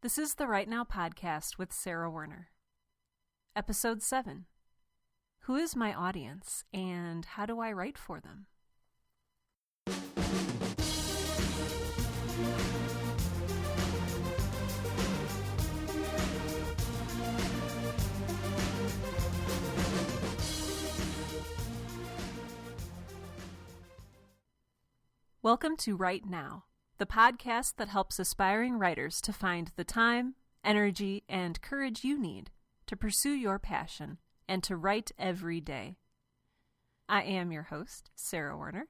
This is the Right Now podcast with Sarah Werner. Episode 7. Who is my audience and how do I write for them? Welcome to Right Now, the podcast that helps aspiring writers to find the time, energy, and courage you need to pursue your passion and to write every day. I am your host, Sarah Werner,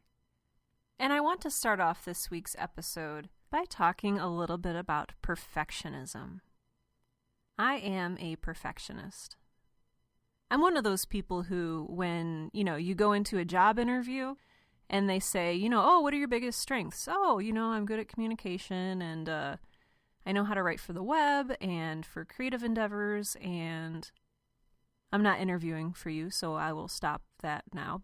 and I want to start off this week's episode by talking a little bit about perfectionism. I am a perfectionist. I'm one of those people who, when, you go into a job interview, and they say, oh, what are your biggest strengths? Oh, I'm good at communication and I know how to write for the web and for creative endeavors, and I'm not interviewing for you, so I will stop that now.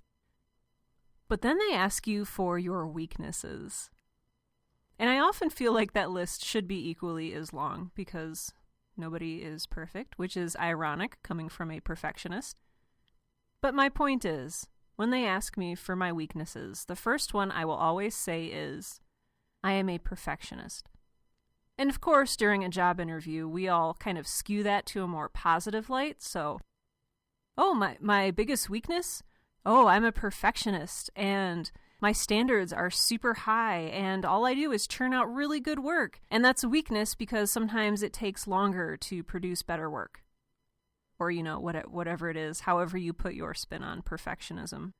But then they ask you for your weaknesses. And I often feel like that list should be equally as long because nobody is perfect, which is ironic coming from a perfectionist. But my point is, when they ask me for my weaknesses, the first one I will always say is, I am a perfectionist. And of course, during a job interview, we all kind of skew that to a more positive light. So, my biggest weakness? Oh, I'm a perfectionist and my standards are super high and all I do is churn out really good work. And that's a weakness because sometimes it takes longer to produce better work. Or, whatever it is, however you put your spin on perfectionism.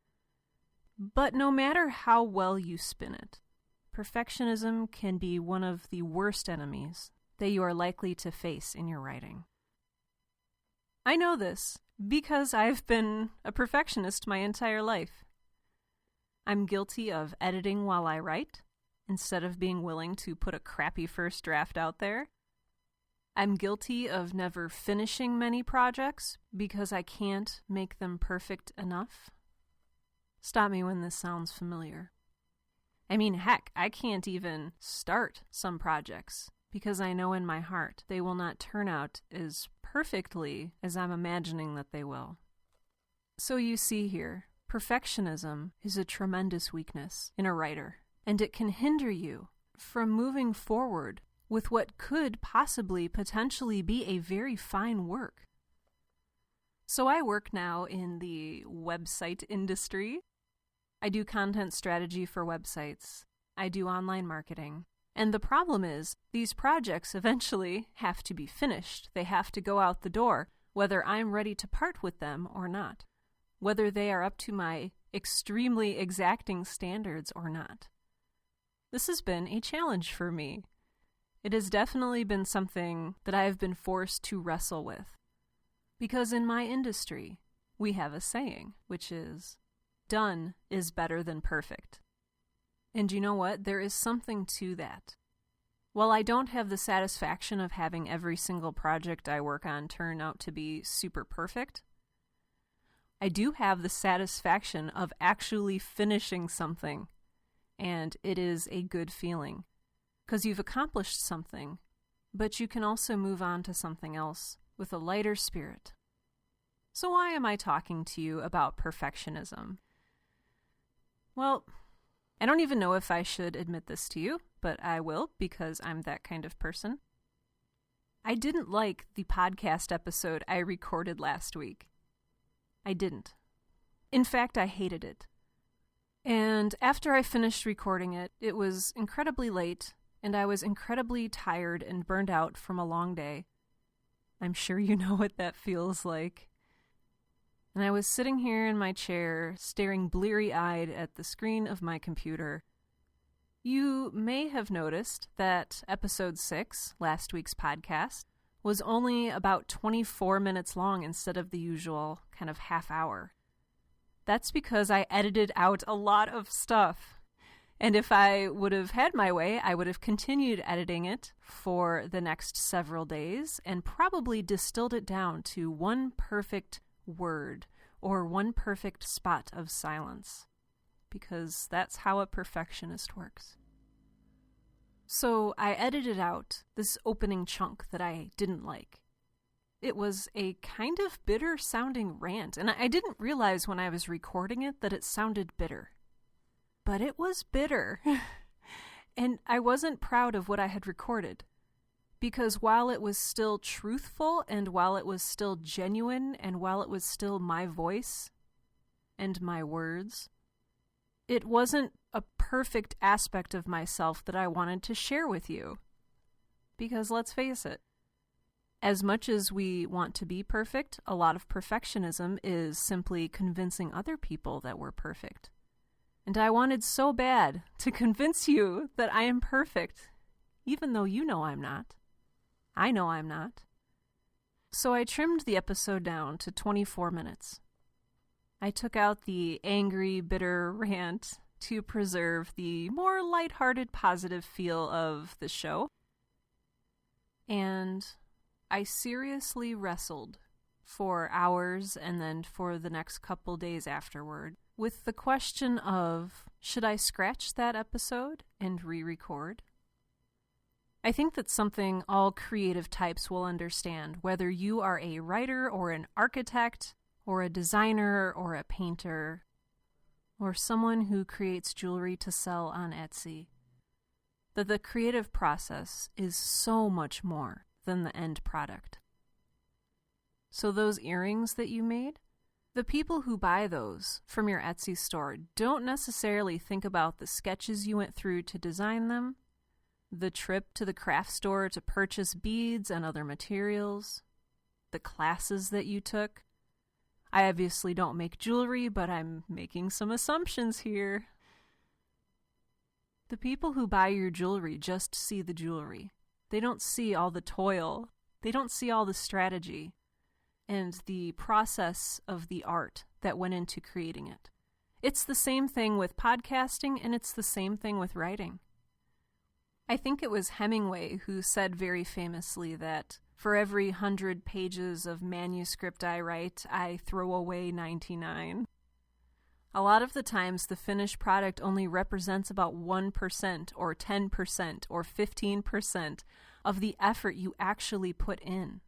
But no matter how well you spin it, perfectionism can be one of the worst enemies that you are likely to face in your writing. I know this because I've been a perfectionist my entire life. I'm guilty of editing while I write, instead of being willing to put a crappy first draft out there. I'm guilty of never finishing many projects because I can't make them perfect enough. Stop me when this sounds familiar. I mean, heck, I can't even start some projects because I know in my heart they will not turn out as perfectly as I'm imagining that they will. So you see here, perfectionism is a tremendous weakness in a writer, and it can hinder you from moving forward with what could potentially be a very fine work. So I work now in the website industry. I do content strategy for websites. I do online marketing. And the problem is, these projects eventually have to be finished. They have to go out the door, whether I'm ready to part with them or not, whether they are up to my extremely exacting standards or not. This has been a challenge for me. It has definitely been something that I have been forced to wrestle with. Because in my industry, we have a saying, which is, done is better than perfect. And you know what? There is something to that. While I don't have the satisfaction of having every single project I work on turn out to be super perfect, I do have the satisfaction of actually finishing something. And it is a good feeling. Because you've accomplished something, but you can also move on to something else with a lighter spirit. So why am I talking to you about perfectionism? Well, I don't even know if I should admit this to you, but I will because I'm that kind of person. I didn't like the podcast episode I recorded last week. I didn't. In fact, I hated it. And after I finished recording it, it was incredibly late, and I was incredibly tired and burned out from a long day. I'm sure you know what that feels like. And I was sitting here in my chair, staring bleary-eyed at the screen of my computer. You may have noticed that episode 6, last week's podcast, was only about 24 minutes long instead of the usual kind of half hour. That's because I edited out a lot of stuff. And if I would have had my way, I would have continued editing it for the next several days and probably distilled it down to one perfect word or one perfect spot of silence. Because that's how a perfectionist works. So I edited out this opening chunk that I didn't like. It was a kind of bitter-sounding rant, and I didn't realize when I was recording it that it sounded bitter. But it was bitter. And I wasn't proud of what I had recorded. Because while it was still truthful, and while it was still genuine, and while it was still my voice and my words, it wasn't a perfect aspect of myself that I wanted to share with you. Because let's face it, as much as we want to be perfect, a lot of perfectionism is simply convincing other people that we're perfect. And I wanted so bad to convince you that I am perfect, even though you know I'm not. I know I'm not. So I trimmed the episode down to 24 minutes. I took out the angry, bitter rant to preserve the more lighthearted, positive feel of the show. And I seriously wrestled for hours and then for the next couple days afterward with the question of, should I scratch that episode and re-record? I think that's something all creative types will understand, whether you are a writer or an architect or a designer or a painter or someone who creates jewelry to sell on Etsy, that the creative process is so much more than the end product. So those earrings that you made, the people who buy those from your Etsy store don't necessarily think about the sketches you went through to design them, the trip to the craft store to purchase beads and other materials, the classes that you took. I obviously don't make jewelry, but I'm making some assumptions here. The people who buy your jewelry just see the jewelry. They don't see all the toil. They don't see all the strategy and the process of the art that went into creating it. It's the same thing with podcasting, and it's the same thing with writing. I think it was Hemingway who said very famously that for every 100 pages of manuscript I write, I throw away 99. A lot of the times, the finished product only represents about 1% or 10% or 15% of the effort you actually put in.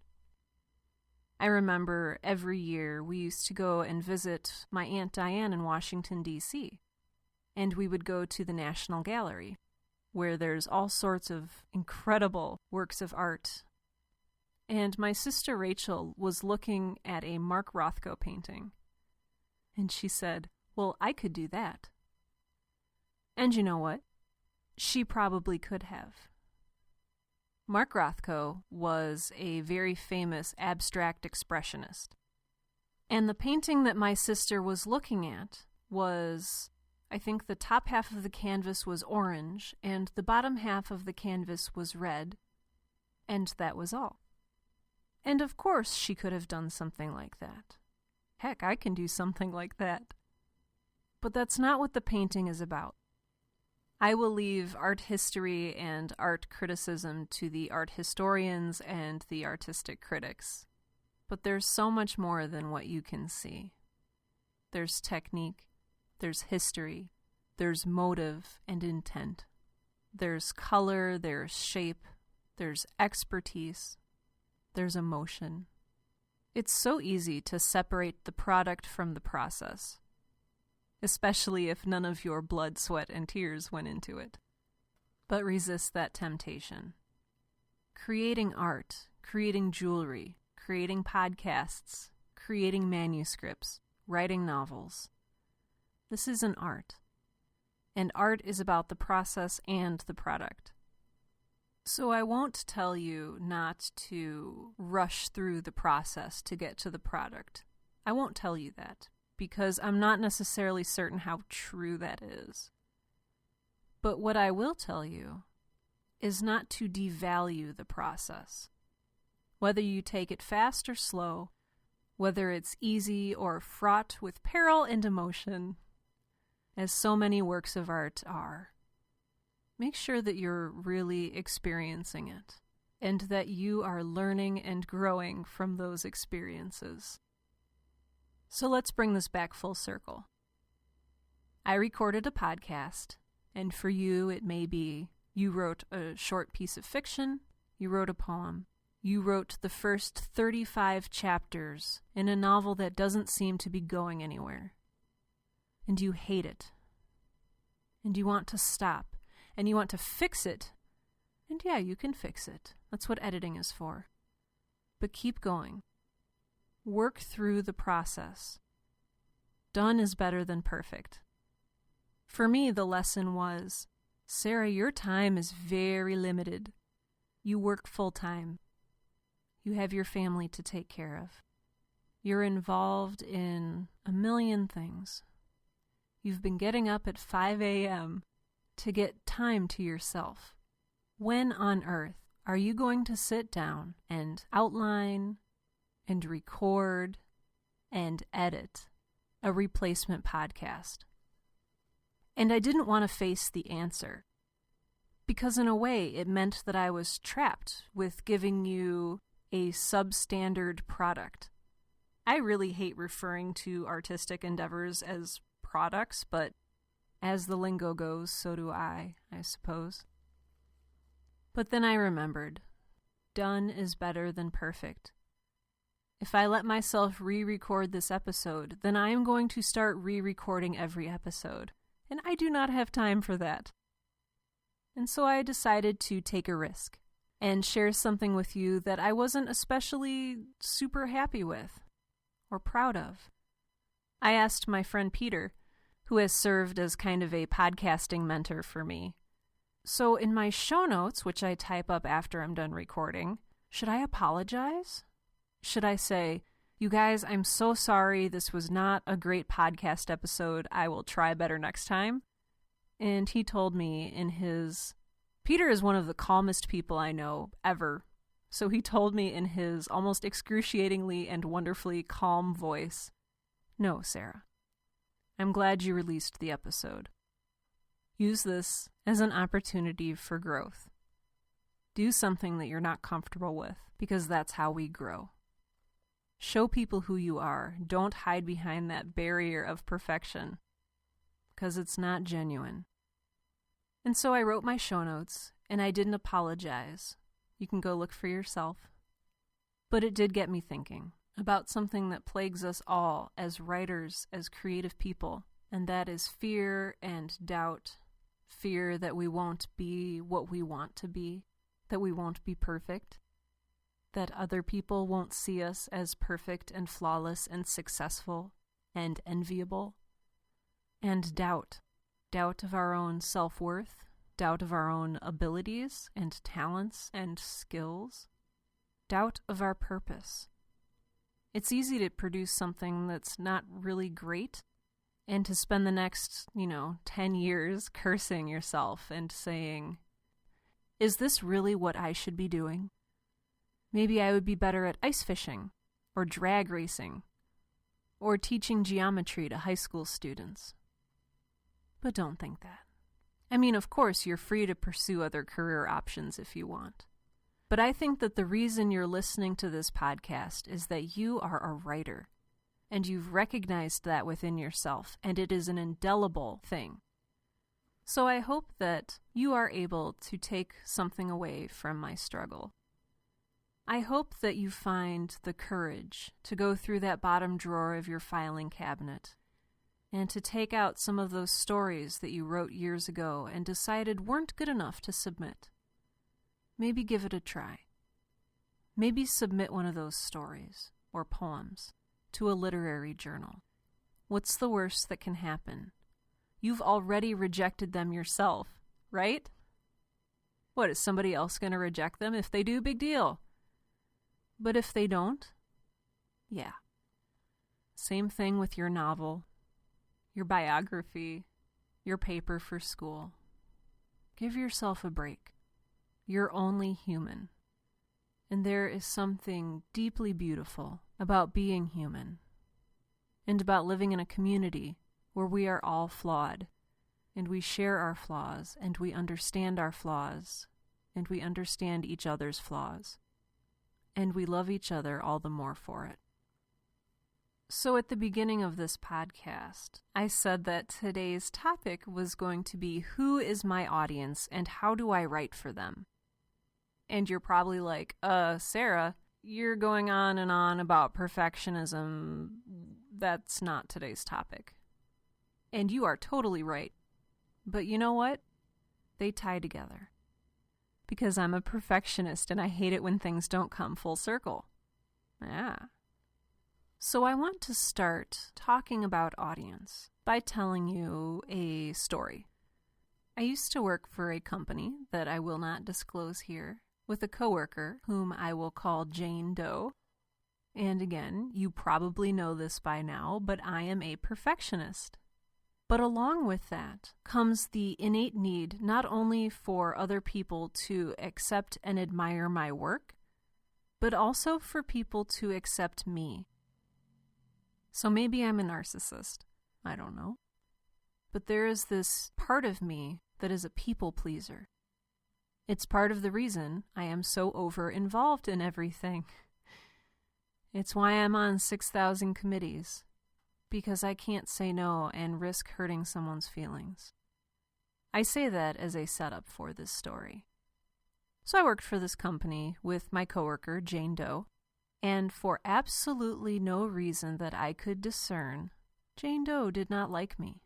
I remember every year we used to go and visit my Aunt Diane in Washington, D.C., and we would go to the National Gallery, where there's all sorts of incredible works of art. And my sister Rachel was looking at a Mark Rothko painting, and she said, "Well, I could do that." And you know what? She probably could have. Mark Rothko was a very famous abstract expressionist. And the painting that my sister was looking at was, I think the top half of the canvas was orange, and the bottom half of the canvas was red, and that was all. And of course she could have done something like that. Heck, I can do something like that. But that's not what the painting is about. I will leave art history and art criticism to the art historians and the artistic critics. But there's so much more than what you can see. There's technique, there's history, there's motive and intent. There's color, there's shape, there's expertise, there's emotion. It's so easy to separate the product from the process, especially if none of your blood, sweat, and tears went into it. But resist that temptation. Creating art, creating jewelry, creating podcasts, creating manuscripts, writing novels. This is an art. And art is about the process and the product. So I won't tell you not to rush through the process to get to the product. I won't tell you that, because I'm not necessarily certain how true that is. But what I will tell you is not to devalue the process. Whether you take it fast or slow, whether it's easy or fraught with peril and emotion, as so many works of art are, make sure that you're really experiencing it, and that you are learning and growing from those experiences. So let's bring this back full circle. I recorded a podcast, and for you it may be You wrote a short piece of fiction. You wrote a poem. You wrote the first 35 chapters in a novel that doesn't seem to be going anywhere. And you hate it. And you want to stop. And you want to fix it. And yeah, you can fix it. That's what editing is for. But keep going. Work through the process. Done is better than perfect. For me, the lesson was, Sarah, your time is very limited. You work full-time. You have your family to take care of. You're involved in a million things. You've been getting up at 5 a.m. to get time to yourself. When on earth are you going to sit down and outline and record and edit a replacement podcast? And I didn't want to face the answer, because in a way it meant that I was trapped with giving you a substandard product. I really hate referring to artistic endeavors as products, but as the lingo goes, so do I suppose. But then I remembered, done is better than perfect. If I let myself re-record this episode, then I am going to start re-recording every episode, and I do not have time for that. And so I decided to take a risk and share something with you that I wasn't especially super happy with or proud of. I asked my friend Peter, who has served as kind of a podcasting mentor for me. So in my show notes, which I type up after I'm done recording, should I apologize? Should I say, you guys, I'm so sorry, this was not a great podcast episode, I will try better next time? And he told me Peter is one of the calmest people I know ever. So he told me in his almost excruciatingly and wonderfully calm voice, no, Sarah, I'm glad you released the episode. Use this as an opportunity for growth. Do something that you're not comfortable with, because that's how we grow. Show people who you are. Don't hide behind that barrier of perfection, because it's not genuine. And so I wrote my show notes, and I didn't apologize. You can go look for yourself. But it did get me thinking about something that plagues us all as writers, as creative people, and that is fear and doubt. Fear that we won't be what we want to be, that we won't be perfect, that other people won't see us as perfect and flawless and successful and enviable, and doubt of our own self-worth, doubt of our own abilities and talents and skills, doubt of our purpose. It's easy to produce something that's not really great and to spend the next, 10 years cursing yourself and saying, is this really what I should be doing? Maybe I would be better at ice fishing, or drag racing, or teaching geometry to high school students. But don't think that. I mean, of course, you're free to pursue other career options if you want. But I think that the reason you're listening to this podcast is that you are a writer, and you've recognized that within yourself, and it is an indelible thing. So I hope that you are able to take something away from my struggle. I hope that you find the courage to go through that bottom drawer of your filing cabinet and to take out some of those stories that you wrote years ago and decided weren't good enough to submit. Maybe give it a try. Maybe submit one of those stories or poems to a literary journal. What's the worst that can happen? You've already rejected them yourself, right? What, is somebody else going to reject them? If they do, big deal. But if they don't, yeah. Same thing with your novel, your biography, your paper for school. Give yourself a break. You're only human. And there is something deeply beautiful about being human and about living in a community where we are all flawed and we share our flaws and we understand our flaws and we understand each other's flaws and we love each other all the more for it. So at the beginning of this podcast, I said that today's topic was going to be who is my audience and how do I write for them? And you're probably like, Sarah, you're going on and on about perfectionism. That's not today's topic. And you are totally right. But you know what? They tie together. Because I'm a perfectionist and I hate it when things don't come full circle. Yeah. So I want to start talking about audience by telling you a story. I used to work for a company that I will not disclose here with a coworker whom I will call Jane Doe. And again, you probably know this by now, but I am a perfectionist. But along with that comes the innate need not only for other people to accept and admire my work, but also for people to accept me. So maybe I'm a narcissist. I don't know. But there is this part of me that is a people pleaser. It's part of the reason I am so over-involved in everything. It's why I'm on 6,000 committees. Because I can't say no and risk hurting someone's feelings. I say that as a setup for this story. So I worked for this company with my coworker, Jane Doe. And for absolutely no reason that I could discern, Jane Doe did not like me.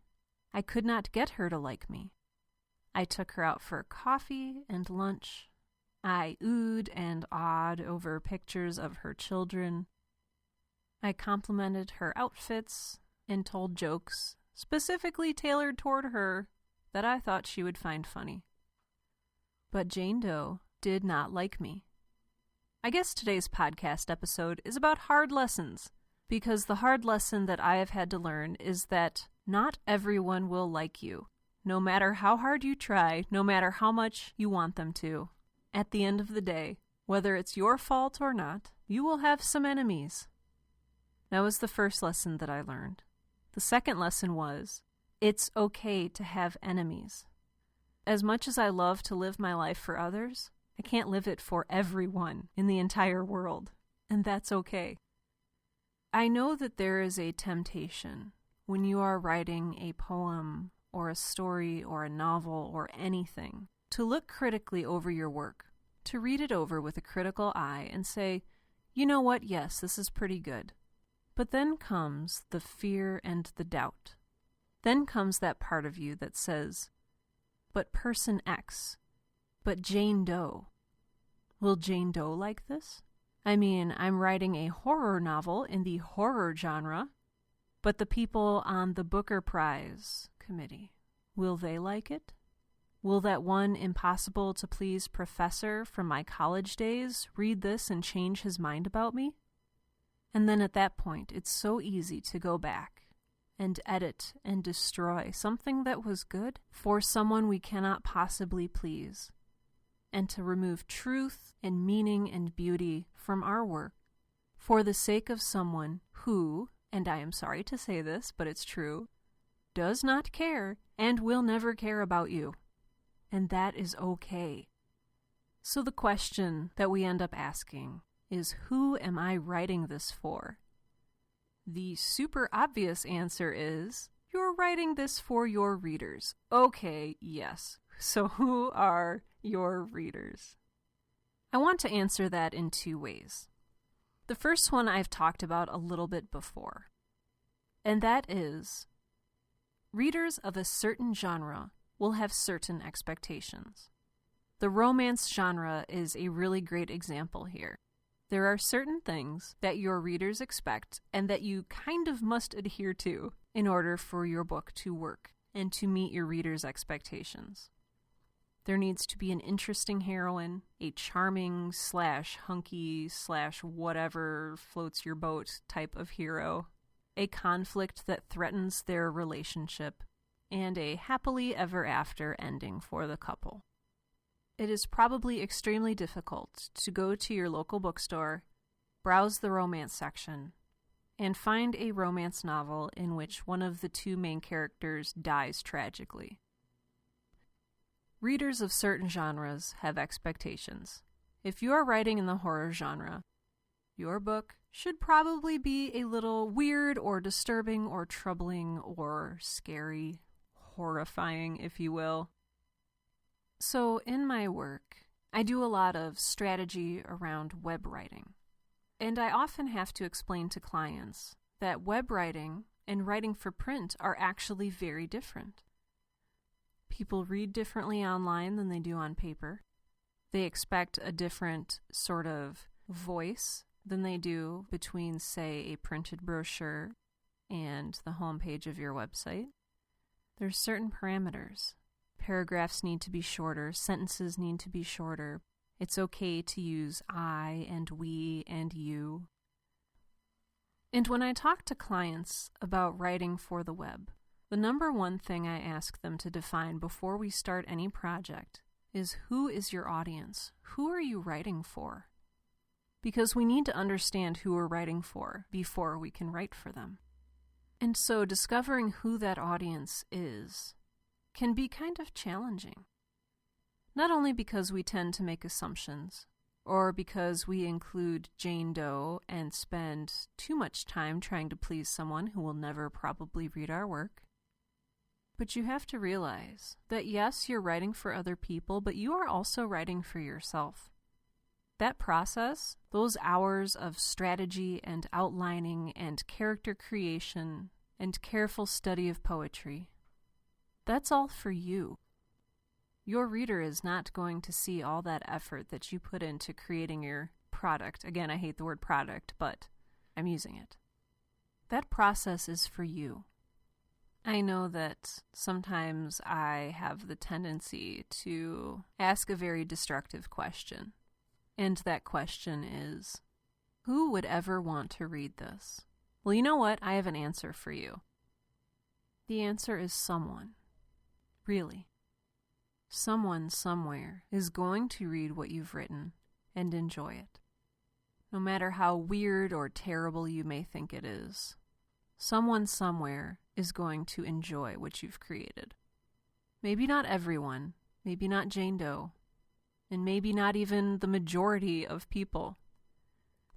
I could not get her to like me. I took her out for coffee and lunch. I oohed and awed over pictures of her children. I complimented her outfits and told jokes, specifically tailored toward her, that I thought she would find funny. But Jane Doe did not like me. I guess today's podcast episode is about hard lessons, because the hard lesson that I have had to learn is that not everyone will like you, no matter how hard you try, no matter how much you want them to. At the end of the day, whether it's your fault or not, you will have some enemies. That was the first lesson that I learned. The second lesson was, it's okay to have enemies. As much as I love to live my life for others, I can't live it for everyone in the entire world, and that's okay. I know that there is a temptation when you are writing a poem or a story or a novel or anything to look critically over your work, to read it over with a critical eye and say, you know what, yes, this is pretty good. But then comes the fear and the doubt. Then comes that part of you that says, but person X, but Jane Doe. Will Jane Doe like this? I mean, I'm writing a horror novel in the horror genre, but the people on the Booker Prize committee, will they like it? Will that one impossible-to-please professor from my college days read this and change his mind about me? And then at that point, it's so easy to go back and edit and destroy something that was good for someone we cannot possibly please, and to remove truth and meaning and beauty from our work for the sake of someone who, and I am sorry to say this, but it's true, does not care and will never care about you. And that is okay. So the question that we end up asking is, who am I writing this for? The super obvious answer is, you're writing this for your readers. Okay, yes. So who are your readers? I want to answer that in two ways. The first one I've talked about a little bit before, and that is, readers of a certain genre will have certain expectations. The romance genre is a really great example here. There are certain things that your readers expect and that you kind of must adhere to in order for your book to work and to meet your readers' expectations. There needs to be an interesting heroine, a charming / hunky / whatever floats your boat type of hero, a conflict that threatens their relationship, and a happily ever after ending for the couple. It is probably extremely difficult to go to your local bookstore, browse the romance section, and find a romance novel in which one of the two main characters dies tragically. Readers of certain genres have expectations. If you are writing in the horror genre, your book should probably be a little weird or disturbing or troubling or scary, horrifying, if you will. So in my work, I do a lot of strategy around web writing. And I often have to explain to clients that web writing and writing for print are actually very different. People read differently online than they do on paper. They expect a different sort of voice than they do between, say, a printed brochure and the homepage of your website. There's certain parameters. Paragraphs need to be shorter, sentences need to be shorter. It's okay to use I and we and you. And when I talk to clients about writing for the web, the number one thing I ask them to define before we start any project is, who is your audience? Who are you writing for? Because we need to understand who we're writing for before we can write for them. And so discovering who that audience is can be kind of challenging. Not only because we tend to make assumptions, or because we include Jane Doe and spend too much time trying to please someone who will never probably read our work, but you have to realize that yes, you're writing for other people, but you are also writing for yourself. That process, those hours of strategy and outlining and character creation and careful study of poetry, that's all for you. Your reader is not going to see all that effort that you put into creating your product. Again, I hate the word product, but I'm using it. That process is for you. I know that sometimes I have the tendency to ask a very destructive question. And that question is, who would ever want to read this? Well, you know what? I have an answer for you. The answer is someone. Really. Someone somewhere is going to read what you've written and enjoy it. No matter how weird or terrible you may think it is, someone somewhere is going to enjoy what you've created. Maybe not everyone, maybe not Jane Doe, and maybe not even the majority of people,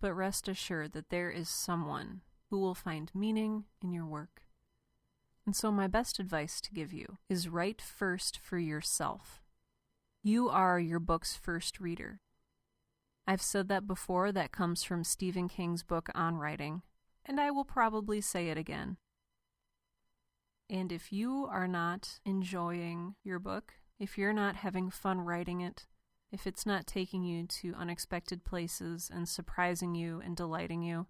but rest assured that there is someone who will find meaning in your work. And so my best advice to give you is write first for yourself. You are your book's first reader. I've said that before. That comes from Stephen King's book on writing, and I will probably say it again. And if you are not enjoying your book, if you're not having fun writing it, if it's not taking you to unexpected places and surprising you and delighting you,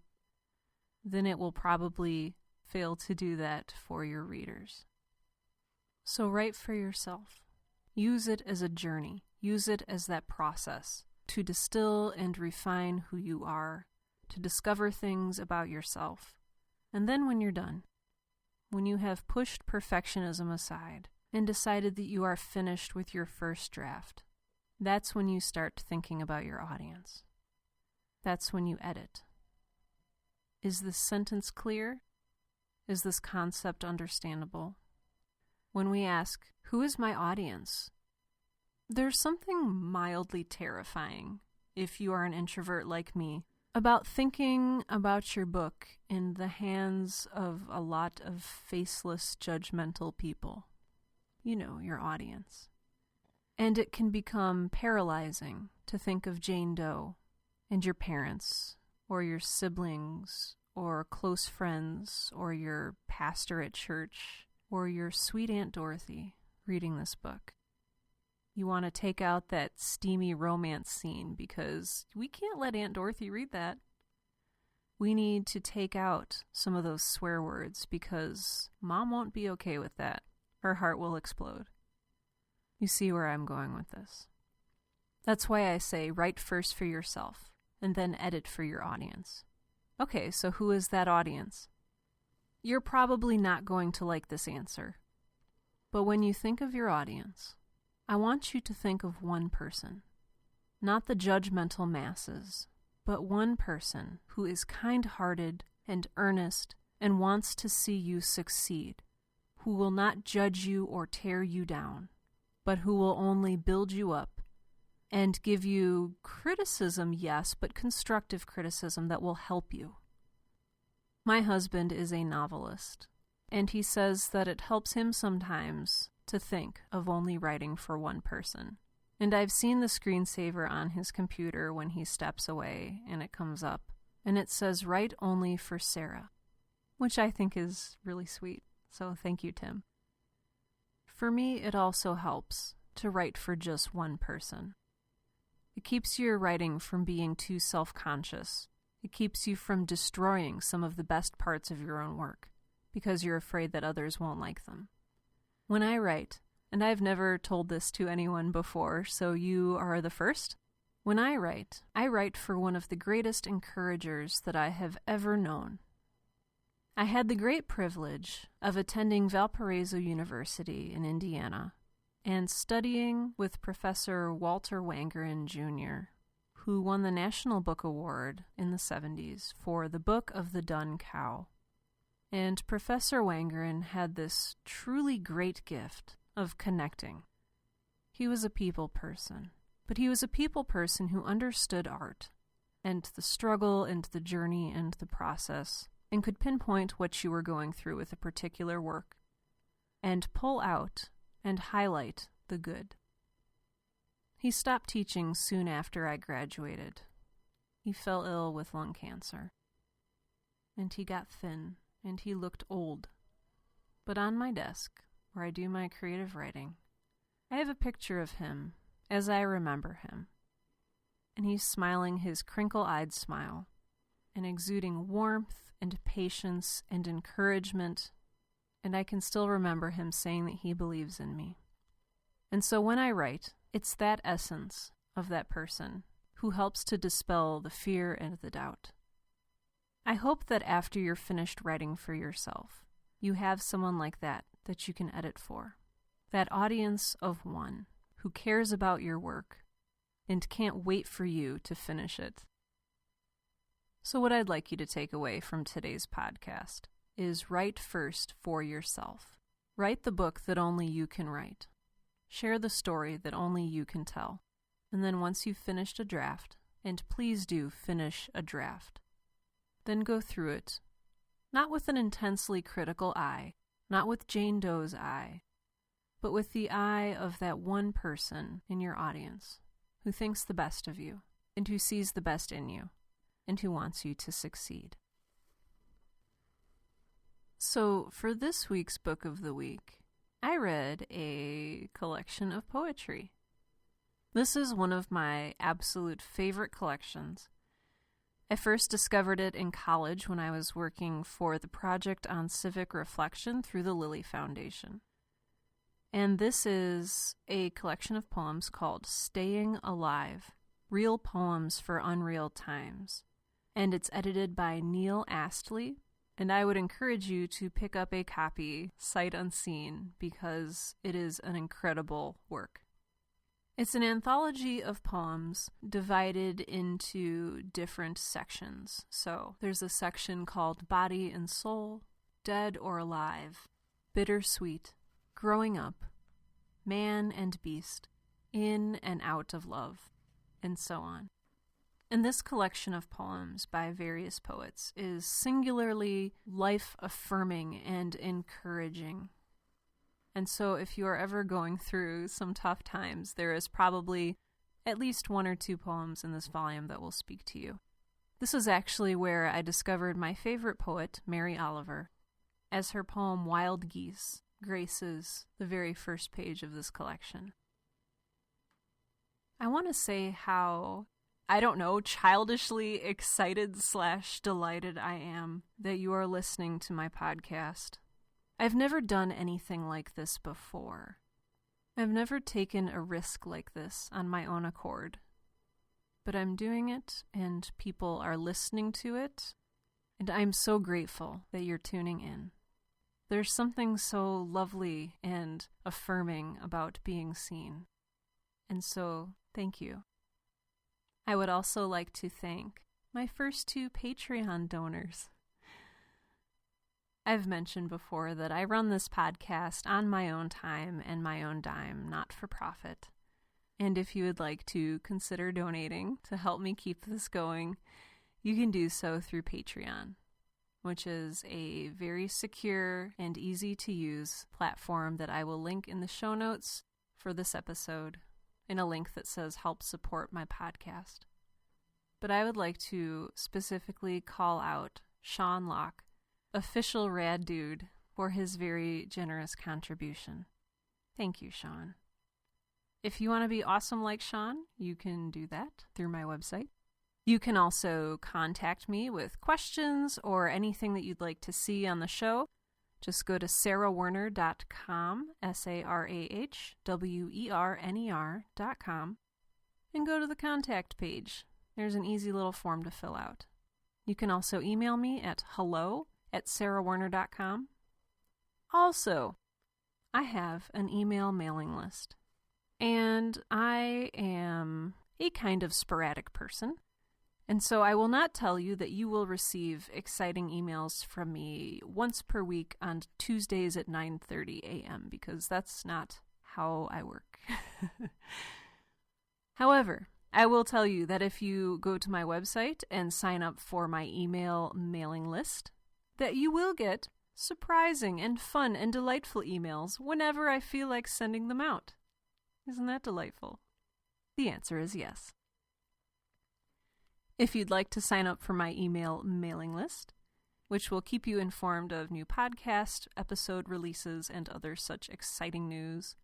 then it will probably fail to do that for your readers. So write for yourself. Use it as a journey. Use it as that process to distill and refine who you are, to discover things about yourself. And then when you're done, when you have pushed perfectionism aside and decided that you are finished with your first draft, that's when you start thinking about your audience. That's when you edit. Is this sentence clear? Is this concept understandable? When we ask, who is my audience? There's something mildly terrifying, if you are an introvert like me, about thinking about your book in the hands of a lot of faceless, judgmental people. You know, your audience. And it can become paralyzing to think of Jane Doe and your parents, or your siblings, or close friends, or your pastor at church, or your sweet Aunt Dorothy reading this book. You want to take out that steamy romance scene because we can't let Aunt Dorothy read that. We need to take out some of those swear words because Mom won't be okay with that. Her heart will explode. You see where I'm going with this. That's why I say write first for yourself and then edit for your audience. Okay, so who is that audience? You're probably not going to like this answer. But when you think of your audience, I want you to think of one person. Not the judgmental masses, but one person who is kind-hearted and earnest and wants to see you succeed, who will not judge you or tear you down, but who will only build you up and give you criticism, yes, but constructive criticism that will help you. My husband is a novelist, and he says that it helps him sometimes to think of only writing for one person. And I've seen the screensaver on his computer when he steps away, and it comes up, and it says, "Write only for Sarah," which I think is really sweet. So thank you, Tim. For me, it also helps to write for just one person. It keeps your writing from being too self-conscious. It keeps you from destroying some of the best parts of your own work because you're afraid that others won't like them. When I write, and I've never told this to anyone before, so you are the first. When I write for one of the greatest encouragers that I have ever known. I had the great privilege of attending Valparaiso University in Indiana and studying with Professor Walter Wangerin Jr., who won the National Book Award in the 70s for The Book of the Dun Cow. And Professor Wangerin had this truly great gift of connecting. He was a people person, but he was a people person who understood art and the struggle and the journey and the process, and could pinpoint what you were going through with a particular work and pull out and highlight the good. He stopped teaching soon after I graduated. He fell ill with lung cancer, and he got thin, and he looked old. But on my desk, where I do my creative writing, I have a picture of him as I remember him. And he's smiling his crinkle-eyed smile and exuding warmth and patience and encouragement, and I can still remember him saying that he believes in me. And so when I write, it's that essence of that person who helps to dispel the fear and the doubt. I hope that after you're finished writing for yourself, you have someone like that you can edit for. That audience of one who cares about your work and can't wait for you to finish it. So what I'd like you to take away from today's podcast is write first for yourself. Write the book that only you can write. Share the story that only you can tell. And then once you've finished a draft, and please do finish a draft, then go through it, not with an intensely critical eye, not with Jane Doe's eye, but with the eye of that one person in your audience who thinks the best of you, and who sees the best in you, and who wants you to succeed. So, for this week's Book of the Week, I read a collection of poetry. This is one of my absolute favorite collections. I first discovered it in college when I was working for the Project on Civic Reflection through the Lilly Foundation. And this is a collection of poems called Staying Alive, Real Poems for Unreal Times. And it's edited by Neil Astley. And I would encourage you to pick up a copy, sight unseen, because it is an incredible work. It's an anthology of poems divided into different sections. So there's a section called Body and Soul, Dead or Alive, Bittersweet, Growing Up, Man and Beast, In and Out of Love, and so on. And this collection of poems by various poets is singularly life-affirming and encouraging. And so if you are ever going through some tough times, there is probably at least one or two poems in this volume that will speak to you. This is actually where I discovered my favorite poet, Mary Oliver, as her poem Wild Geese graces the very first page of this collection. I want to say how, childishly excited/delighted I am that you are listening to my podcast. I've never done anything like this before. I've never taken a risk like this on my own accord. But I'm doing it, and people are listening to it, and I'm so grateful that you're tuning in. There's something so lovely and affirming about being seen. And so, thank you. I would also like to thank my first 2 Patreon donors. I've mentioned before that I run this podcast on my own time and my own dime, not for profit. And if you would like to consider donating to help me keep this going, you can do so through Patreon, which is a very secure and easy to use platform that I will link in the show notes for this episode, in a link that says help support my podcast. But I would like to specifically call out Sean Locke, official rad dude, for his very generous contribution. Thank you, Sean. If you want to be awesome like Sean, you can do that through my website. You can also contact me with questions or anything that you'd like to see on the show. Just go to sarahwerner.com, sarahwerner.com, and go to the contact page. There's an easy little form to fill out. You can also email me at hello@sarahwerner.com. Also, I have an email mailing list, and I am a kind of sporadic person. And so I will not tell you that you will receive exciting emails from me once per week on Tuesdays at 9:30 a.m. because that's not how I work. However, I will tell you that if you go to my website and sign up for my email mailing list, that you will get surprising and fun and delightful emails whenever I feel like sending them out. Isn't that delightful? The answer is yes. If you'd like to sign up for my email mailing list, which will keep you informed of new podcast episode releases and other such exciting news,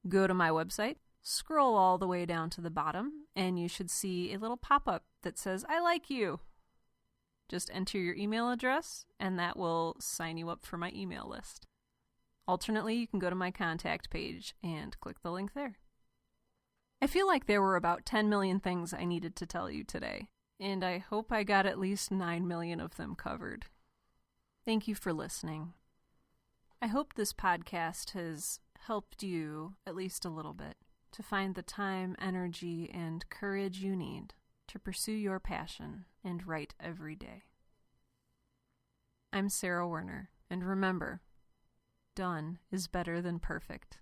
go to my website, scroll all the way down to the bottom, and you should see a little pop-up that says, I like you. Just enter your email address, and that will sign you up for my email list. Alternately, you can go to my contact page and click the link there. I feel like there were about 10 million things I needed to tell you today, and I hope I got at least 9 million of them covered. Thank you for listening. I hope this podcast has helped you, at least a little bit, to find the time, energy, and courage you need to pursue your passion and write every day. I'm Sarah Werner, and remember, done is better than perfect.